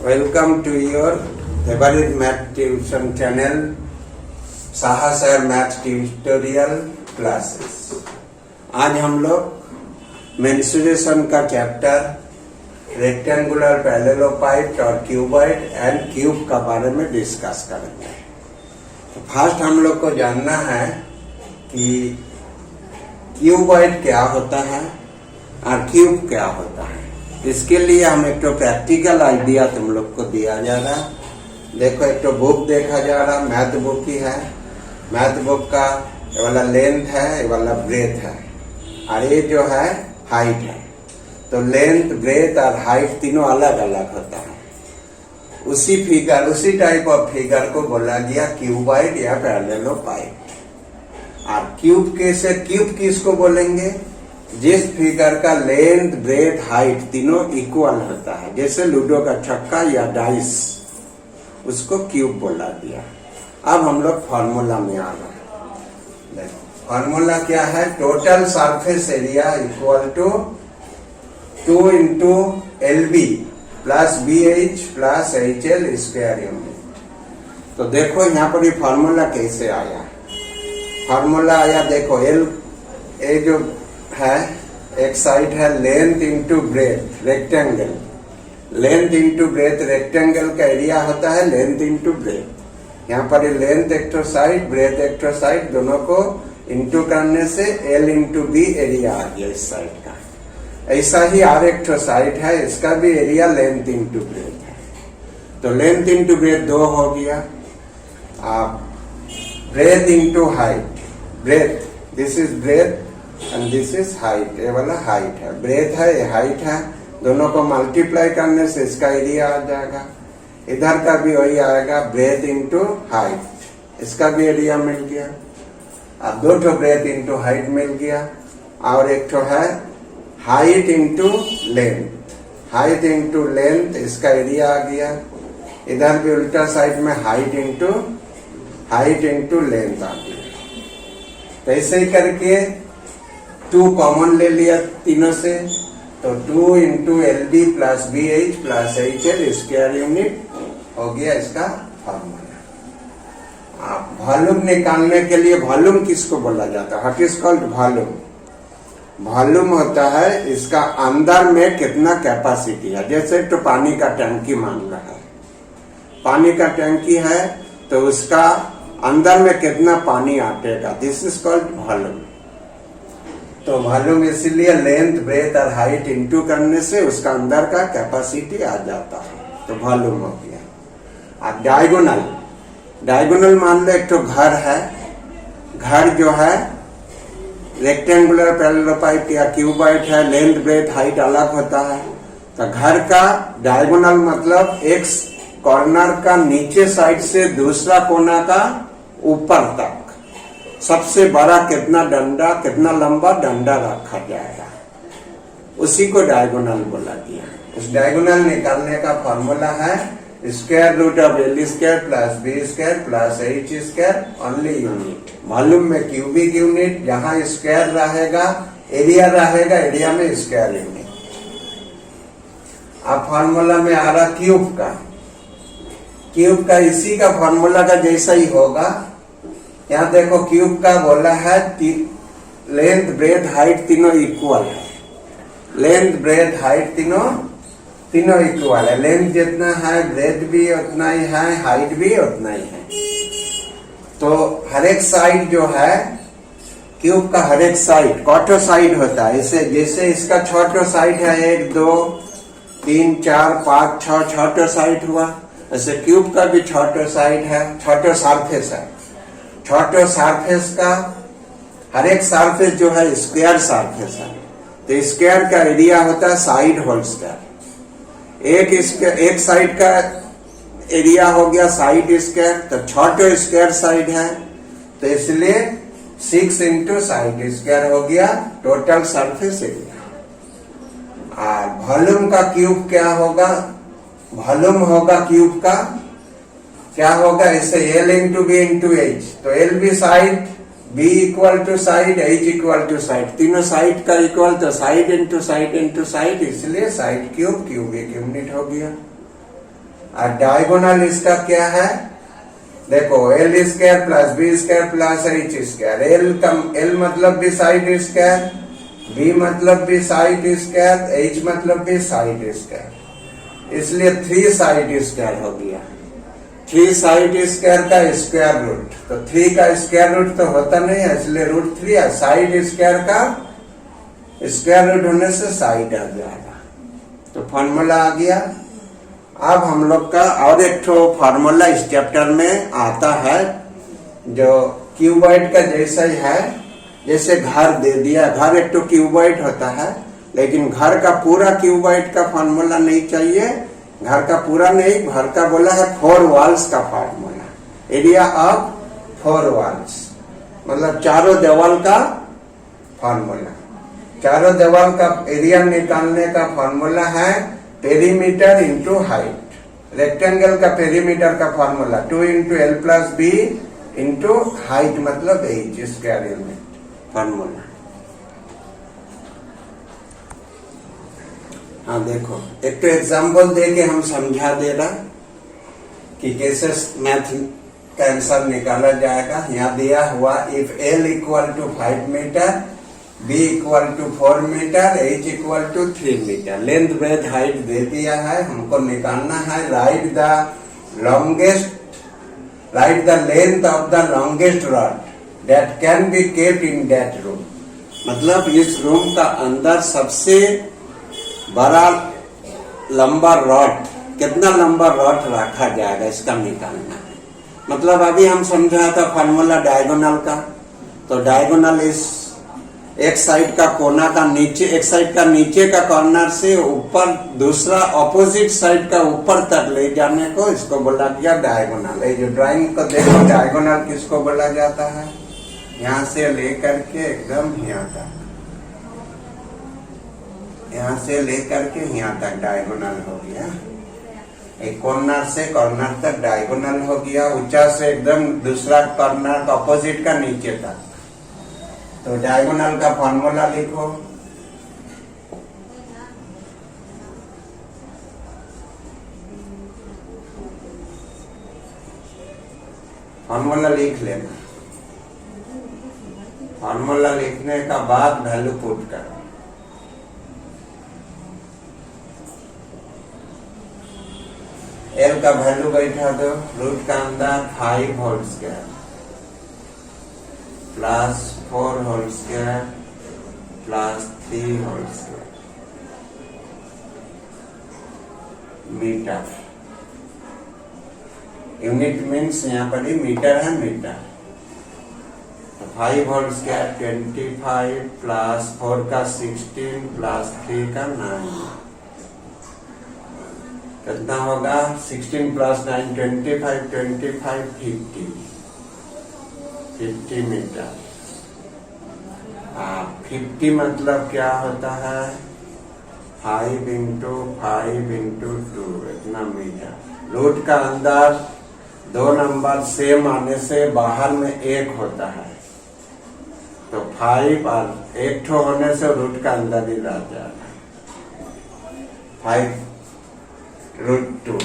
Welcome to your favorite math tuition channel, साहसर math tutorial classes. आज हम लोग मेंसुरेशन का चैप्टर रेक्टेंगुलर पैरेललोपाइड और क्यूबॉइड एंड क्यूब का बारे में डिस्कस करेंगे। तो फर्स्ट हम लोग को जानना है कि क्यूबॉइड क्या होता है और क्यूब क्या होता है। इसके लिए हम एक तो प्रैक्टिकल आइडिया तुम लोग को दिया जा रहा है। देखो एक तो बुक देखा जा रहा, मैथ बुक ही है। मैथ बुक का ये वाला लेंथ है, ये वाला ब्रेथ है और ये जो है हाइट है। तो लेंथ, ब्रेथ और हाइट तीनों अलग अलग होता है। उसी टाइप ऑफ फिगर को बोला गया क्यूबॉइड या पैरेललोपाइड। और क्यूब किसको बोलेंगे? जिस फिगर का लेंथ, ब्रेथ, हाइट तीनों इक्वल होता है, जैसे लूडो का छक्का या डाइस, उसको क्यूब बोला दिया। अब हम लोग फॉर्मूला में आ गए। देखो फॉर्मूला क्या है? Total surface area equal to 2 into LB plus BH plus HL square unit. तो देखो यहाँ पर ये फॉर्मूला कैसे आया। फॉर्मूला आया, देखो ए जो है एक साइड है length into breadth rectangle. Length into breadth rectangle का एरिया होता है लेंथ इंटू ब्रेथ। यहाँ पर लेंथ एक तो साइड, ब्रेथ एक तो साइड, दोनों को इंटू करने से L इंटू B एरिया आ गया इस साइड का। ऐसा ही और एक तो साइड है, इसका भी एरिया लेंथ इंटू ब्रेथ है। तो लेंथ इंटू ब्रेथ 2 हो गया। Breadth into height, breadth, this is breadth and this is height. ये वाला हाइट है, ब्रेथ है, ये हाइट है। दोनों को मल्टीप्लाई करने से इसका एरिया आ जाएगा। इधर का भी वही आएगा, ब्रेथ इंटू हाइट, इसका भी एरिया मिल गया। अब 2 ठो ब्रेथ इंटू हाइट मिल गया। और एक ठो है height into length, height into length, इसका एरिया आ गया। इधर भी उल्टा साइड में हाइट इंटू लेंथ आ गया। तो ऐसे ही करके 2 कॉमन ले लिया तीनों से, तो 2 into LB plus BH plus HL square unit हो गया इसका फॉर्मूला। वॉल्यूम निकालने के लिए, वॉल्यूम किसको बोला जाता है? What is called volume? Volume होता है इसका अंदर में कितना कैपेसिटी है। जैसे तो पानी का टंकी मान रहा है, पानी का टंकी है तो उसका अंदर में कितना पानी आटेगा, दिस इज कॉल्ड वॉल्यूम। तो वॉल्यूम इसीलिए लेंथ, ब्रेथ और हाइट इंटू करने से उसका अंदर का कैपेसिटी आ जाता है, तो वॉल्यूम हो गया। अब डायगोनल मान लो एक तो घर है। घर जो है रेक्टेंगुलर पैरेललोपाइड या क्यूबॉइड है, लेंथ, ब्रेथ, हाइट अलग होता है। तो घर का डायगोनल मतलब एक कॉर्नर का नीचे साइड से दूसरा कोना का ऊपर तक सबसे बड़ा कितना लंबा डंडा रखा जाएगा, उसी को डायगोनल बोला गया। उस डायगोनल निकालने का फॉर्मूला है square root of L square plus B square plus H square only unit. Volume में क्यूबिक यूनिट, जहां स्क्वायर रहेगा एरिया में स्क्वायर यूनिट। अब फॉर्मूला में आ रहा क्यूब का इसी का फॉर्मूला का जैसा ही होगा। यहाँ देखो क्यूब का बोला है लेंथ, ब्रेथ, हाइट तीनों इक्वल है। लेंथ, ब्रेथ, हाइट तीनों इक्वल है। लेंथ जितना है ब्रेथ भी उतना ही है, हाइट भी उतना ही है। तो हर एक साइड जो है क्यूब का, हर एक साइड क्वार्टर साइड होता है। जैसे इसका 6 साइड है, 1 2 3 4 5 6 साइड हुआ। ऐसे क्यूब का भी 6 साइड है, 6 सरफेस है। 6 सरफेस का हर एक सरफेस जो है स्क्वायर सरफेस है। तो स्क्वायर का एरिया होता है साइड होल स्क्वायर। एक साइड का एरिया हो गया साइड स्क्वायर, तो 6 स्क्वायर साइड है, तो इसलिए 6 इंटू साइड स्क्वायर हो गया टोटल सरफेस एरिया। और वॉल्यूम का क्यूब क्या होगा? वॉल्यूम होगा क्यूब का क्या होगा? इसे L into B into H। तो LB side, B equal to side, H equal to side, तीनों साइड का इक्वल, तो side into side into side, इसलिए साइड क्यूबिक यूनिट हो गया। और डायगोनल इसका क्या है, देखो L square plus B square plus H square. L मतलब भी साइड स्क्वायर, बी मतलब भी साइड स्क्वायर, एच मतलब भी साइड स्क्वायर, इसलिए 3 साइड स्क्वायर हो गया। 3 साइड स्क्वायर का स्क्वायर रूट, तो 3 का स्क्वायर रूट तो होता नहीं है, इसलिए √3 है। साइड स्क्वायर का स्क्वायर रूट होने से साइड आ जाएगा, तो फॉर्मूला आ गया। अब हम लोग का और एक ठो फार्मूला इस चैप्टर में आता है जो क्यूबॉइड का जैसा ही है। जैसे घर दे दिया, घर एक तो क्यूबॉइड होता है, लेकिन घर का पूरा क्यूबॉइड का फार्मूला नहीं चाहिए। घर का पूरा नहीं, घर का बोला है 4 वॉल्स का फार्मूला, एरिया ऑफ 4 वॉल्स, मतलब चारों दीवार का फार्मूला। चारों दीवार का एरिया निकालने का फार्मूला है पेरीमीटर इंटू हाइट। रेक्टेंगल का पेरीमीटर का formula 2 into L plus B into height मतलब एच स्क्वायर यूनिट फार्मूला। हाँ देखो, एक तो एग्जाम्पल दे के हम समझा दे रहा कि कैसे मैथ का आंसर निकाला जाएगा। यहाँ दिया हुआ if L equal to 5 metre, B equal to 4 metre, H equal to 3 metre, length breadth height दे दिया है, हमको निकालना है। Write the length of the longest rod that can be kept in that room, मतलब इस रूम का अंदर सबसे बड़ा लंबा रॉड, कितना लंबा रॉड रखा जाएगा इसका निकालना है। मतलब अभी हम समझा था फार्मूला डायगोनल का, तो डायगोनल इस एक साइड का कोना का नीचे, एक साइड का नीचे का कॉर्नर से ऊपर दूसरा ऑपोजिट साइड का ऊपर तक ले जाने को इसको बोला गया डायगोनल। ये जो ड्राइंग को देखो, डायगोनल किसको बोला जाता है, यहाँ से लेकर के एकदम यहाँ तक, यहाँ से लेकर के यहाँ तक डायगोनल हो गया। एक कॉर्नर से कॉर्नर तक डायगोनल हो गया, ऊंचा से एकदम दूसरा कॉर्नर ऑपोजिट का नीचे तक। तो डायगोनल का फॉर्मूला लिखो। फॉर्मूला लिख लेना। फॉर्मूला लिखने का बाद वैल्यू पुट करो। एल का वैल्यू बैठा दो, रूट का अंदर 5 whole square plus 4 whole square plus 3 whole square metre. Unit means यहाँ पर ही मीटर है, मीटर। तो 5 होल स्क्वायर 25 प्लस 4 का 16 प्लस 3 का 9, कितना होगा 16 प्लस 9 25, 50 मीटर। 50 मतलब क्या होता है 5 इंटू 5 इंटू 2, इतना मीटर। रूट का अंदर 2 नंबर सेम आने से बाहर में 1 होता है, तो 5 और 1 ठो होने से रूट का अंदर ही रह जाएगा 5√2।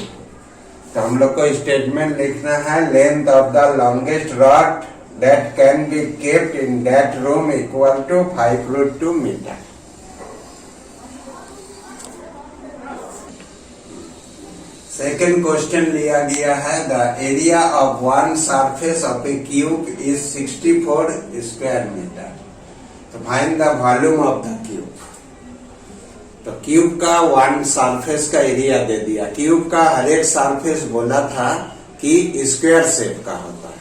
तो हम लोग को स्टेटमेंट लिखना है length of the longest rod that can be kept in that room equal to 5√2 meter. Second question लिया गया है the area of one surface of a cube is 64 square meter. तो find the volume of the cube. तो cube का one surface का area दे दिया। Cube का हर एक सरफेस बोला था कि स्क्वायर शेप का होता है,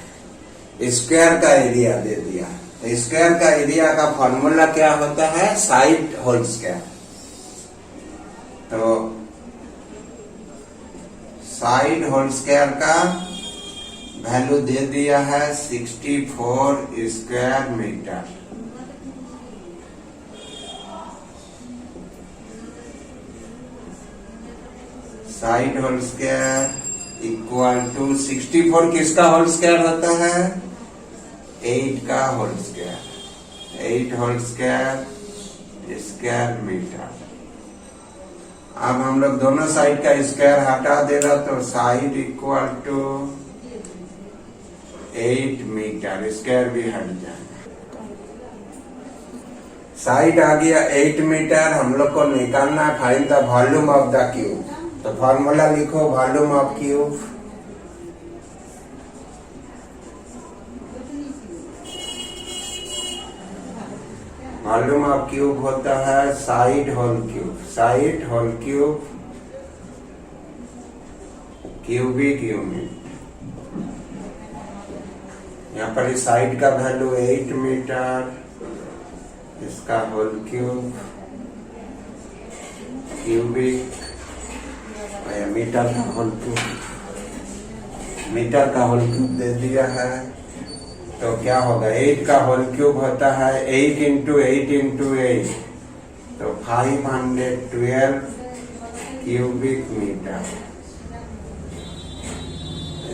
स्क्वायर का एरिया दे दिया। स्क्वायर का एरिया का फॉर्मूला क्या होता है साइड होल स्क्वायर। तो साइड होल स्क्वायर का वैल्यू दे दिया है 64 square metre. Side whole square equal to 64 किसका होल स्क्वायर होता है 8 का whole square, 8 whole square square metre. अब हम लोग दोनों साइड का स्क्वायर हटा दे रहा तो side equal to 8 metre, square भी हट जाएगा। साइड आ गया 8 मीटर। हम लोग को निकालना है find the volume of the cube. तो फॉर्मूला लिखो volume of cube. Volume of cube होता है side whole cube, side whole cube cubic unit. यहाँ पर इस साइड का वैल्यू 8 मीटर, इसका होल क्यूब क्यूबिक, मीटर का होल क्यूब, मीटर का होल क्यूब दे दिया है। तो क्या होगा, 8 का होल क्यूब होता है 8 इंटू 8 इंटू 8, तो 512 cubic metre.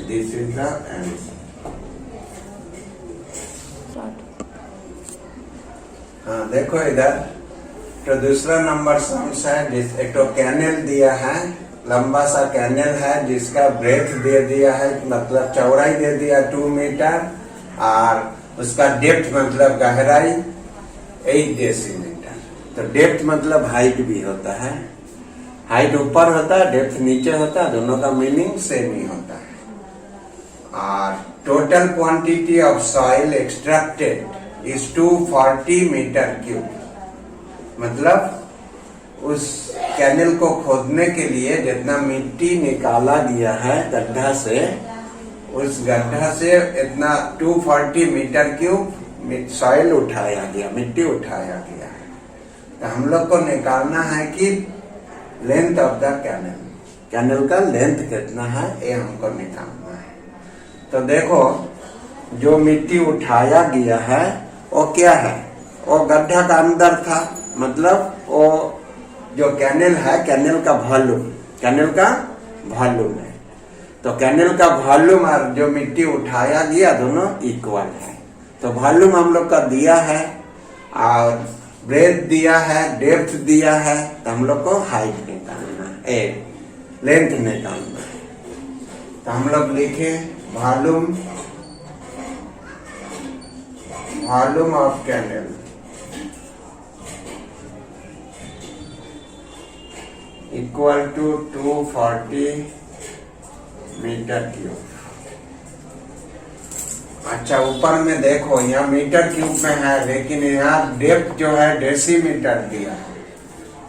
This is the answer. हाँ देखो इधर, तो दूसरा नंबर सम्स है। एक तो कैनल दिया है, लंबा सा कैनल है जिसका ब्रेथ दे दिया है, मतलब चौड़ाई दे दिया 2 मीटर, और उसका डेप्थ मतलब गहराई 8 डेसीमीटर। तो डेप्थ मतलब हाइट भी होता है, हाइट ऊपर होता है, डेप्थ नीचे होता है, दोनों का मीनिंग सेम ही होता है। और total quantity of soil extracted is 240 metre cube. मतलब उस कैनल को खोदने के लिए जितना मिट्टी निकाला गया है गड्ढा से, उस गड्ढा से इतना 240 मीटर क्यूब सॉइल उठाया गया, मिट्टी उठाया गया है। तो हम लोग को निकालना है कि length of the canal, canal का लेंथ कितना है, ये हमको निकालना है। तो देखो, जो मिट्टी उठाया गया है वो क्या है, वो गड्ढा का अंदर था, मतलब वो जो कैनल है, कैनल का वॉल्यूम, कैनल का वॉल्यूम है। तो कैनल का वॉल्यूम और जो मिट्टी उठाया गया दोनों इक्वल है। तो वॉल्यूम हम लोग का दिया है और ब्रेथ दिया है, डेप्थ दिया है, तो हम लोग को हाइट निकालना है, लेंथ निकालना है। तो हम लोग लिखे volume, volume of canal equal to 240 metre cube. अच्छा, ऊपर में देखो यहाँ मीटर क्यूब में है, लेकिन यहाँ डेप्थ जो है डेसीमीटर दिया है।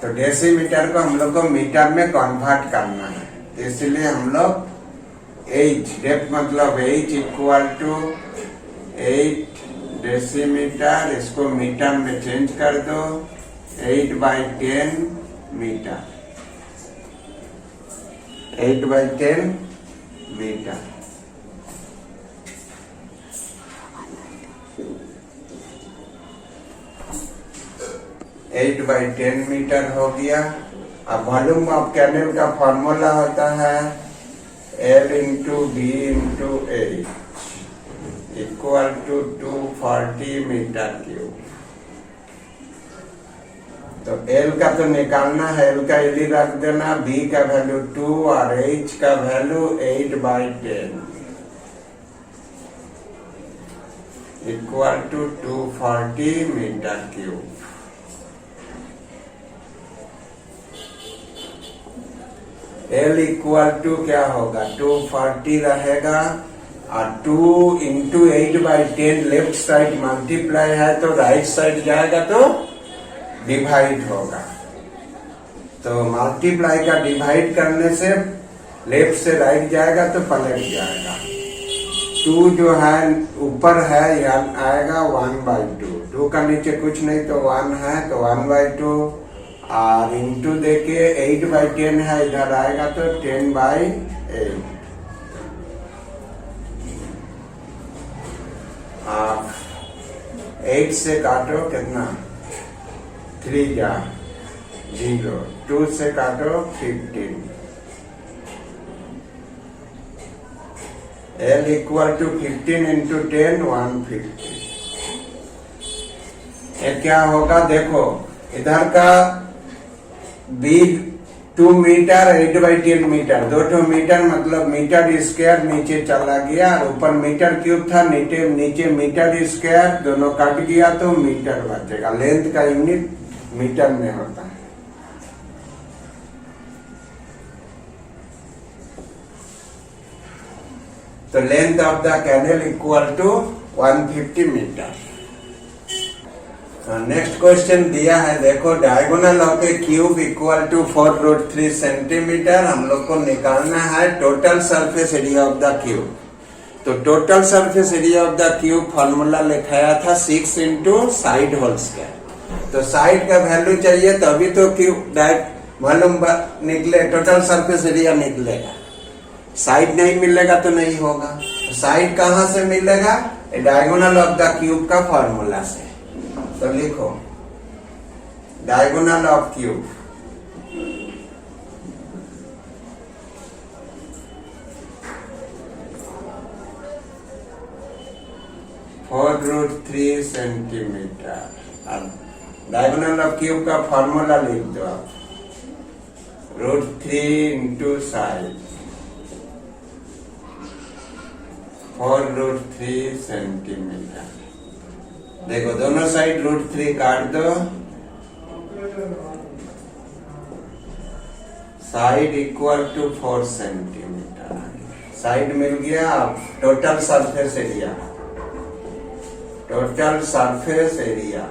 तो डेसीमीटर को हम लोग को मीटर में कन्वर्ट करना है, इसलिए हम लोग एच, डेप्थ मतलब एच इक्वल टू 8 डेसीमीटर, इसको मीटर में चेंज कर दो, 8/10 metre, 8/10 metre. Eight by 10 metre हो गया। अब वॉल्यूम ऑफ कैनल का फॉर्मूला होता है L into B into H equal to 240 metre cube. तो L का तो निकालना है, L का एली रख देना, B का वैल्यू 2 और H का value 8/10 equal to 240 metre cube. L equal to क्या होगा, 240 रहेगा और 2 इंटू 8/10 लेफ्ट साइड मल्टीप्लाई है तो राइट साइड जाएगा तो डिवाइड होगा। तो मल्टीप्लाई का डिवाइड करने से लेफ्ट से राइट जाएगा तो पलट जाएगा। 2 जो है ऊपर है यहाँ आएगा 1/2, 2 का नीचे कुछ नहीं तो 1 है तो 1/2 और इंटू देके 8/10 है, इधर आएगा तो 10/8। आप 8 से काटो कितना, 3 जा 0, 2 से काटो 15। L equal to 15 into 10 150। ये क्या होगा, देखो इधर का B 2 मीटर 8/10 मीटर, 2 मीटर मतलब मीटर स्क्वायर नीचे चला गया, और ऊपर मीटर क्यूब था, नीचे मीटर स्क्वायर, दोनों कट गया तो मीटर बचेगा। लेंथ का यूनिट मीटर में होता है। तो length of the canal equal to 150 metre. Next question दिया है, देखो diagonal of a cube equal to 4√3 centimetre. हम लोग को निकालना है total surface area of the cube. तो total surface area of the cube formula लिखाया था 6 इंटू साइड होल स्क्वायर। तो साइड का वैल्यू चाहिए तभी तो क्यूब मालूम निकले, टोटल सरफेस एरिया निकलेगा। साइड नहीं मिलेगा तो नहीं होगा। तो साइड कहां से मिलेगा? डायगोनल ऑफ द क्यूब का फॉर्मूला से। तो लिखो डायगोनल ऑफ क्यूब, (4√3 सेंटीमीटर। अब डायगोनल ऑफ क्यूब का फॉर्मूला लिख दो आप, √3 इंटू साइड, 4√3 सेंटीमीटर। देखो दोनों साइड √3 काट दो, side equal to 4 centimetre. Side मिल गया। अब total surface area, total surface area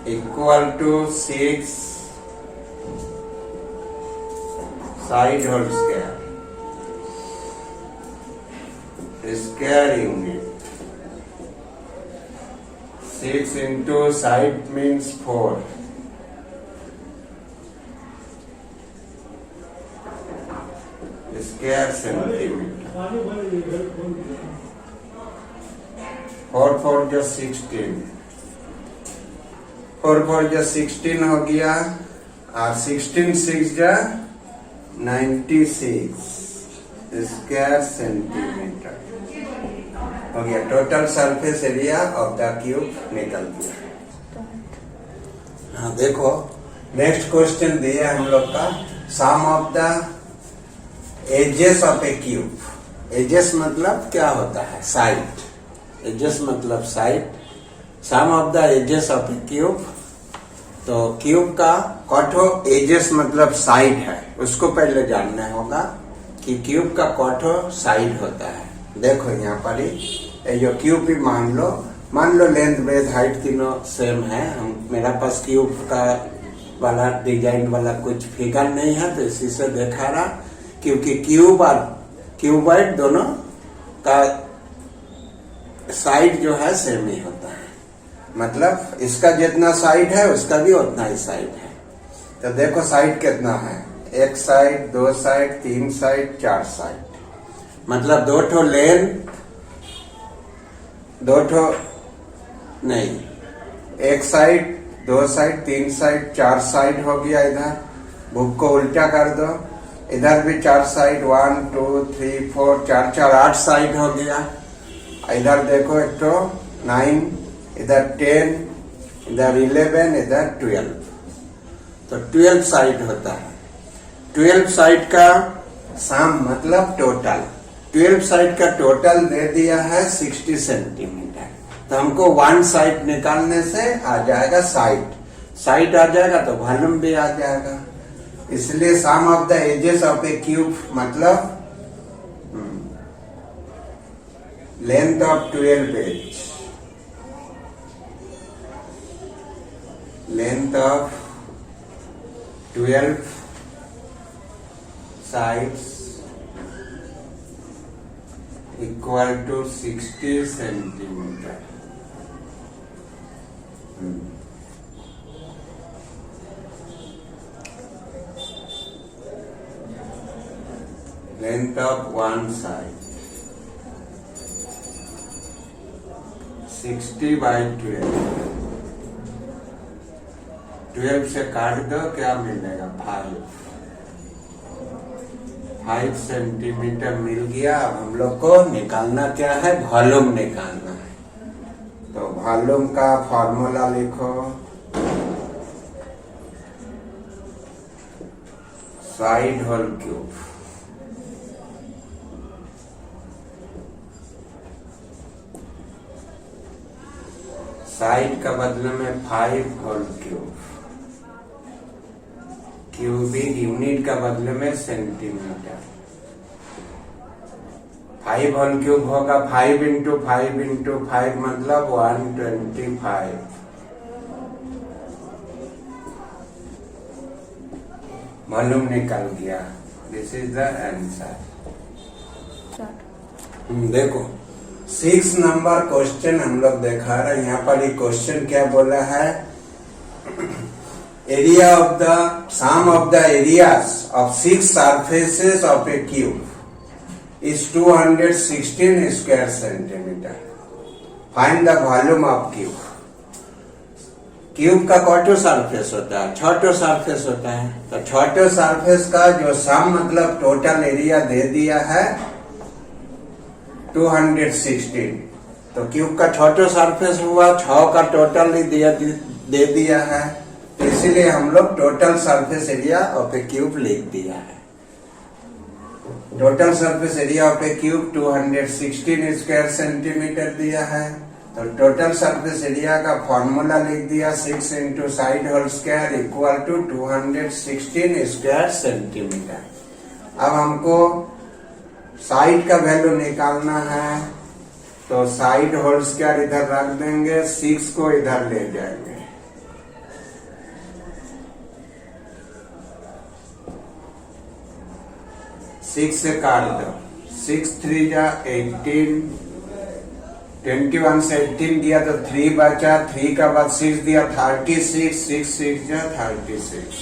equal to 6 side whole square, square unit. 6 into side means 4. Square centimeter. 4 जो 16, 4 जो 16 हो गया, और 16 6 जो 96 स्क्वायर सेंटीमीटर हो गया। Total surface area of the cube निकल गया। हाँ देखो नेक्स्ट क्वेश्चन दिया हम लोग का, sum of the edges of a cube. Edges मतलब क्या होता है? साइड। एजेस मतलब side. Sum of the edges of a cube. तो क्यूब का कौठो एजेस मतलब साइड है, उसको पहले जानना होगा कि क्यूब का कौठो साइड होता है। देखो यहाँ पर ही जो क्यूब भी मान लो लेंथ ब्रेथ हाइट तीनों सेम है। मेरा पास क्यूब का वाला डिजाइन वाला कुछ फिगर नहीं है, तो इसी से देखा रहा, क्योंकि क्यूब और क्यूबॉइड दोनों का साइड जो है सेम ही होता है। मतलब इसका जितना साइड है उसका भी उतना ही साइड है। तो देखो साइड कितना है, 1 साइड, 2 साइड, 3 साइड, 4 साइड। मतलब 2 ठो लेंथ, 2 ठो नहीं, 1 साइड, 2 साइड, 3 साइड, 4 साइड हो गया। इधर बुक को उल्टा कर दो, इधर भी 4 साइड, 1 2 3 4 4 4 8 साइड हो गया। इधर देखो एक तो 9, इधर 10, इधर 11, इधर 12। तो 12 साइड होता है। 12 साइड का सम मतलब टोटल। 12 साइड का टोटल दे दिया है 60 सेंटीमीटर। तो हमको 1 साइड निकालने से आ जाएगा साइड आ जाएगा तो वॉल्यूम भी आ जाएगा। इसलिए sum of the edges of a cube मतलब length of 12 edge, length of 12 sides equal to 60 centimeter. Length of one side 60 by 12. 12 से काट दो, क्या मिलेगा? 5 सेंटीमीटर मिल गया। अब हम लोग को निकालना क्या है? वॉल्यूम निकालना है। तो वॉल्यूम का फॉर्मूला लिखो, साइड होल क्यूब, साइड का बदले में 5 होल क्यूब, क्यूबिक यूनिट का बदले में सेंटीमीटर। 5 होल क्यूब होगा 5 इंटू 5 इंटू 5 मतलब 125। मालूम निकल गया। This is the answer. देखो 6 नंबर क्वेश्चन हम लोग देखा रहे हैं। यहाँ पर ये क्वेश्चन क्या बोला है, area of the sum of the areas of 6 surfaces of a cube is 216 square centimetre. Find the volume of cube. Cube का कौटो सरफेस होता है, छोटो सरफेस होता है। तो छोटो सरफेस का जो सम मतलब टोटल एरिया दे दिया है 216। तो क्यूब का छोटो सरफेस हुआ, 6 का टोटल दे दिया है, तो इसीलिए हम लोग total surface area of a cube लिख दिया है। Total surface area of a cube 216 square centimetre दिया है। तो टोटल सरफेस एरिया का फॉर्मूला लिख दिया 6 into side whole square equal to 216 square centimetre. अब हमको साइड का वैल्यू निकालना है, तो साइड होल स्क्वायर इधर रख देंगे, 6 को इधर ले जाएंगे। 6 से काट दो, 6 3 जा 18, 21 से 18 दिया तो 3 बचा, 3 का बाद 6 दिया 36, 6 6 जा 36।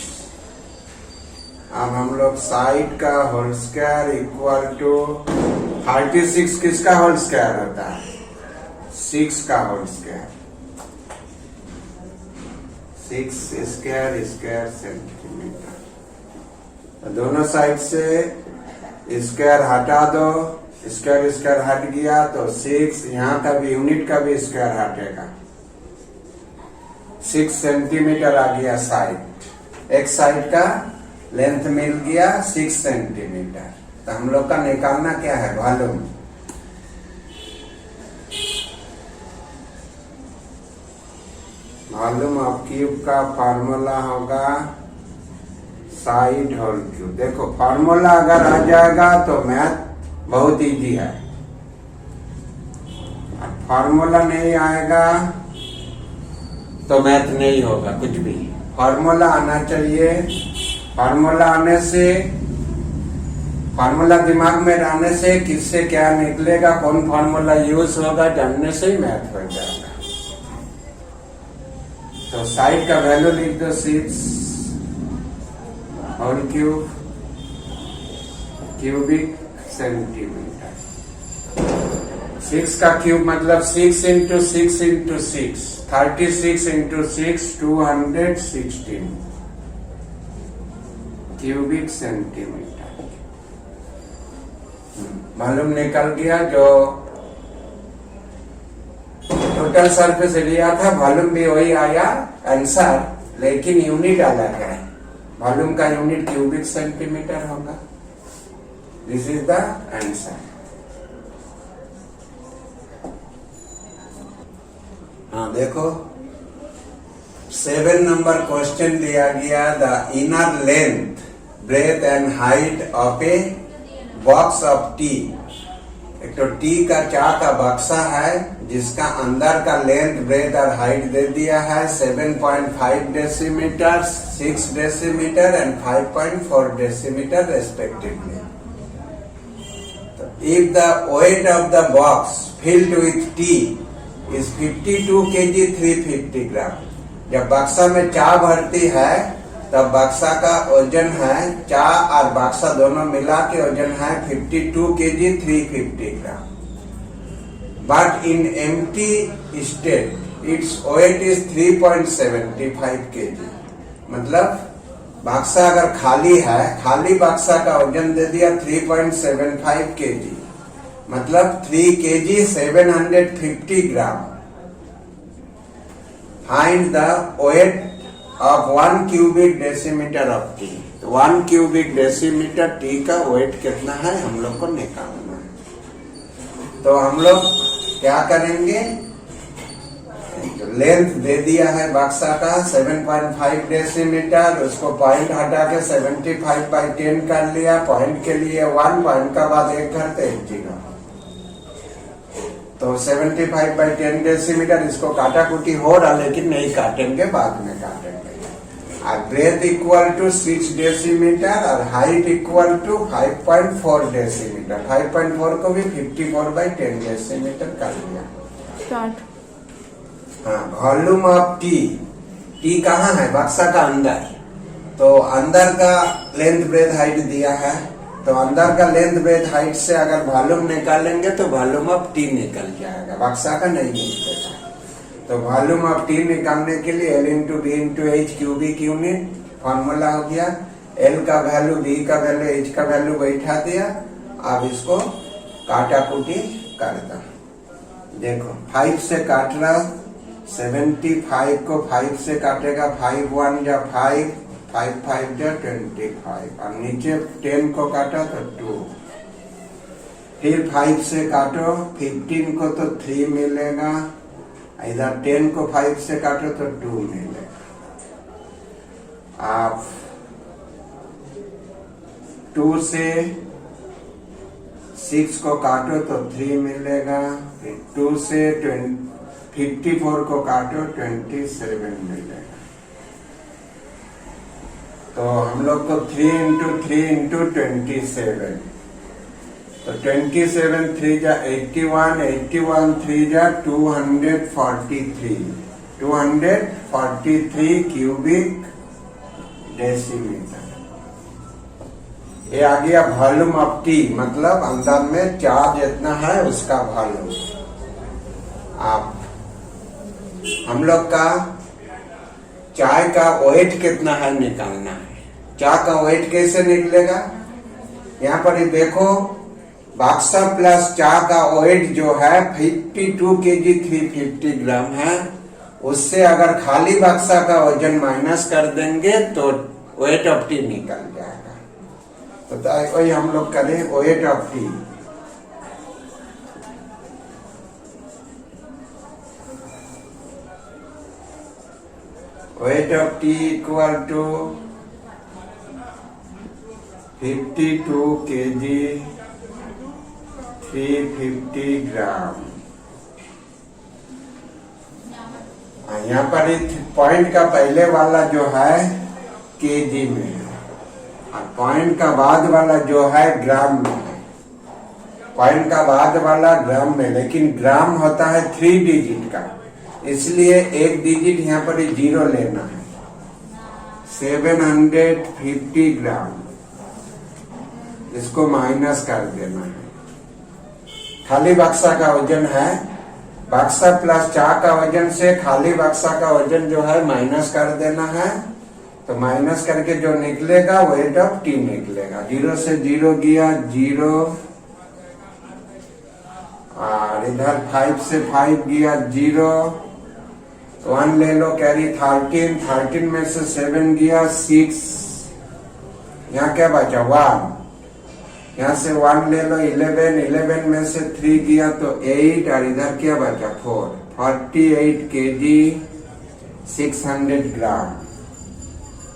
अब हम लोग साइड का होल स्क्वायर इक्वल टू 36 किसका होल स्क्वायर होता है, 6 का whole square, 6 square square centimetre. तो दोनों साइड से स्क्वायर हटा दो, स्क्वायर स्क्वायर हट गया तो 6, यहाँ का भी यूनिट का भी स्क्वायर हटेगा, 6 सेंटीमीटर आ गया साइड। एक साइड का लेंथ मिल गया 6 सेंटीमीटर। तो हम लोग का निकालना क्या है, वॉल्यूम। वॉल्यूम ऑफ क्यूब का फार्मूला होगा साइड होल क्यूब। देखो फार्मूला अगर आ जाएगा तो मैथ बहुत इजी है, फार्मूला नहीं आएगा तो मैथ नहीं होगा कुछ भी। फार्मूला आना चाहिए, फार्मूला आने से, फार्मूला दिमाग में रहने से किससे क्या निकलेगा, कौन फार्मूला यूज होगा, जानने से ही मैथ हो जाएगा। तो साइड का वैल्यू लिख दो 6 होल क्यूब क्यूबिक सेंटीमीटर। 6 का क्यूब मतलब 6 into 6 into 6, 36 into 6 216 cubic centimetre. मालूम निकल गया। जो टोटल सरफेस एरिया था वॉल्यूम भी वही आया आंसर, लेकिन यूनिट अलग है। वॉल्यूम का यूनिट क्यूबिक सेंटीमीटर होगा। This is the answer. हाँ देखो 7 नंबर क्वेश्चन दिया गया, the inner length breadth and height of a box of T. एक तो टी का चा का बक्सा है जिसका अंदर का लेंथ ब्रेथ और हाइट दे दिया है 7.5 decimetre, 6 decimetre and 5.4 decimetre respectively. If the weight of the box filled with tea is 52 kg 350 ग्राम, जब बक्सा में चा भरती है तब बक्सा का वजन है, चा और बक्सा दोनों मिला के वजन है 52 kg 350 gram. But in empty state its weight is 3.75 kg। मतलब बक्सा अगर खाली है, खाली बक्सा का वजन दे दिया 3.75 kg, मतलब 3 kg 750 gram. Find the weight of 1 cubic decimeter of tea। तो 1 क्यूबिक डेसीमीटर टी का वेट कितना है हम लोग को निकालना है। तो हम लोग क्या करेंगे, लेंथ दे दिया है बक्सा का 7.5 डेसीमीटर, उसको पॉइंट हटा के 75/10 कर लिया, पॉइंट के लिए 1, पॉइंट का बाद 1 करते 1 0। तो 75/10 डेसीमीटर, इसको काटा कुटी हो रहा लेकिन नहीं काटेंगे, बाद में काटेंगे। और ब्रेथ इक्वल टू 6 डेसीमीटर और हाइट इक्वल टू 5.4 डेसीमीटर। 5.4 को भी 54/10 डेसीमीटर कर लिया। स्टार्ट। हाँ, वॉल्यूम ऑफ टी कहाँ है, बक्सा का अंदर। तो अंदर का लेंथ ब्रेथ हाइट दिया है, तो अंदर का लेंथ ब्रेथ हाइट से अगर वॉल्यूम निकालेंगे तो वॉल्यूम ऑफ टी निकल जाएगा, बक्सा का नहीं निकलेगा। तो वॉल्यूम ऑफ टी निकालने के लिए L into B into H cubic unit formula हो गया। L का वैल्यू, B का वैल्यू, H का वैल्यू बैठा दिया। अब इसको काटा कुटी कर दो। देखो 5 से काट रहा, 75 को 5 से काटेगा, 5 1 जा 5, 5 5 जा 25, और नीचे 10 को काटा तो 2। फिर 5 से काटो, 15 को तो 3 मिलेगा, इधर 10 को 5 से काटो तो 2 मिलेगा। आप 2 से 6 को काटो तो 3 मिलेगा, फिर 2 से 54 को काटो 27 मिलेगा। तो हम लोग को 3 इंटू 3 इंटू 27, तो 27 3 जा 81, 81 3 जा 243 क्यूबिक डेसीमीटर। ये आ गया वॉल्यूम ऑफ टी, मतलब अंदर में चार्ज जितना है उसका वॉल्यूम। आप हम लोग का चाय का वेट कितना है निकालना है। चाय का वेट कैसे निकलेगा, यहाँ पर ही देखो, बक्सा प्लस चाय का वेट जो है 52 केजी 350 ग्राम है। उससे अगर खाली बक्सा का वजन माइनस कर देंगे तो वेट ऑफ टी निकल जाएगा। तो वही हम लोग करें, weight of tea. Weight of tea equal to 52 kg 350 gram. यहाँ पर पॉइंट का पहले वाला जो है केजी में है, और पॉइंट का बाद वाला जो है ग्राम में है। पॉइंट का बाद वाला ग्राम में, लेकिन ग्राम होता है 3 डिजिट का, इसलिए 1 डिजिट यहाँ पर 0 लेना है। 750 ग्राम, इसको माइनस कर देना है। खाली बक्सा का वजन है, बक्सा प्लस चा का वजन से खाली बक्सा का वजन जो है माइनस कर देना है। तो माइनस करके जो निकलेगा वेट ऑफ टी निकलेगा। 0 से 0 गया 0, और इधर 5 से 5 गया 0, 1 ले लो, कैरी 13 में से 7 गया 6, यहाँ क्या बचा 1, यहाँ से 1 ले लो 11 में से 3 गया तो 8, और इधर क्या बचा 4, 48 केजी 600 ग्राम।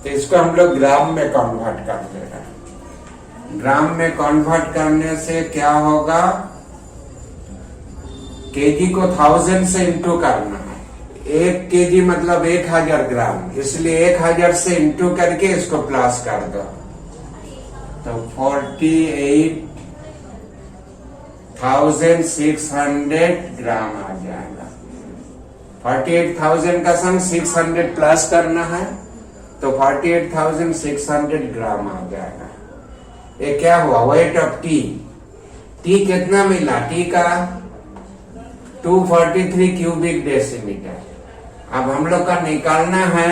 तो इसको हम लोग ग्राम में कन्वर्ट कर देगा। ग्राम में कन्वर्ट करने से क्या होगा, केजी को 1000 से इंटू करना है। 1 केजी मतलब 1000 ग्राम, इसलिए 1000 से इंटू करके इसको प्लस कर दो, तो 48,600 ग्राम आ जाएगा। 48,000 का संग 600 प्लस करना है, तो 48,600 ग्राम आ जाएगा। ये क्या हुआ, वेट ऑफ टी। टी कितना मिला, टी का 243 क्यूबिक डेसीमीटर। अब हम लोग का निकालना है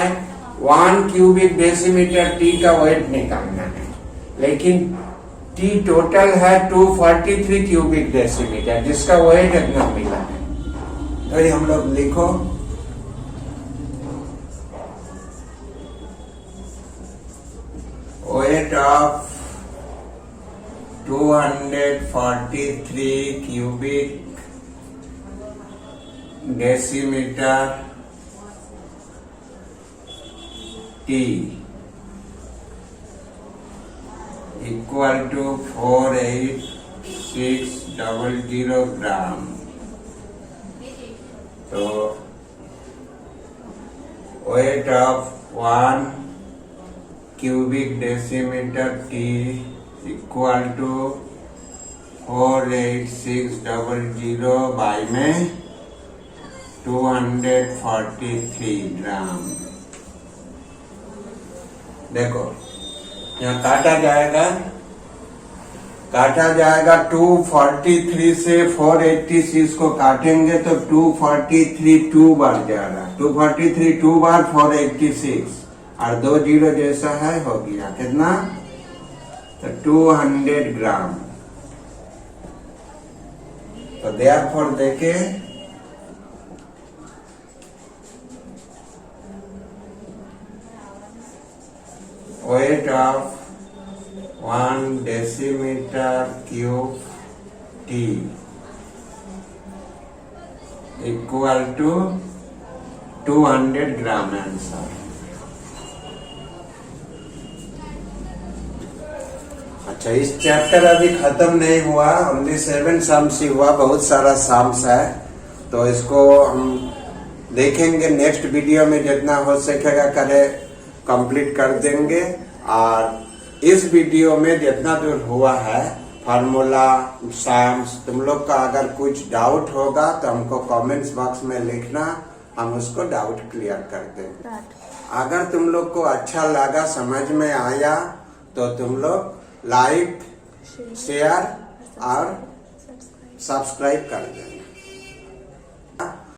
1 क्यूबिक डेसीमीटर टी का वेट निकालना है, लेकिन टी टोटल है 243 क्यूबिक डेसीमीटर, जिसका वेट इतना मिला है। तो ये हम लोग लिखो, of 243 cubic decimeter T equal to 48600 gram. So weight of 1 cubic decimeter T equal to 48600 by में 243 ग्राम। देखो यहाँ काटा जाएगा 243 से 486 को काटेंगे तो 243 2 बार जाएगा, 243 2 बार 486 और 2 जीरो जैसा है हो गया कितना, तो 200 ग्राम। तो देयरफॉर देखे weight of 1 decimeter cube T equal to 200 gram answer. अच्छा, इस चैप्टर अभी खत्म नहीं हुआ, ओनली 7 सम्स ही हुआ, बहुत सारा सम्स है तो इसको हम देखेंगे नेक्स्ट वीडियो में, जितना हो सकेगा करे कंप्लीट कर देंगे। और इस वीडियो में जितना दूर हुआ है फार्मूला सम्स, तुम लोग का अगर कुछ डाउट होगा तो हमको कमेंट्स बॉक्स में लिखना, हम उसको डाउट क्लियर कर देंगे। अगर तुम लोग को अच्छा लगा, समझ में आया तो तुम लोग लाइक शेयर और सब्सक्राइब कर देंगे।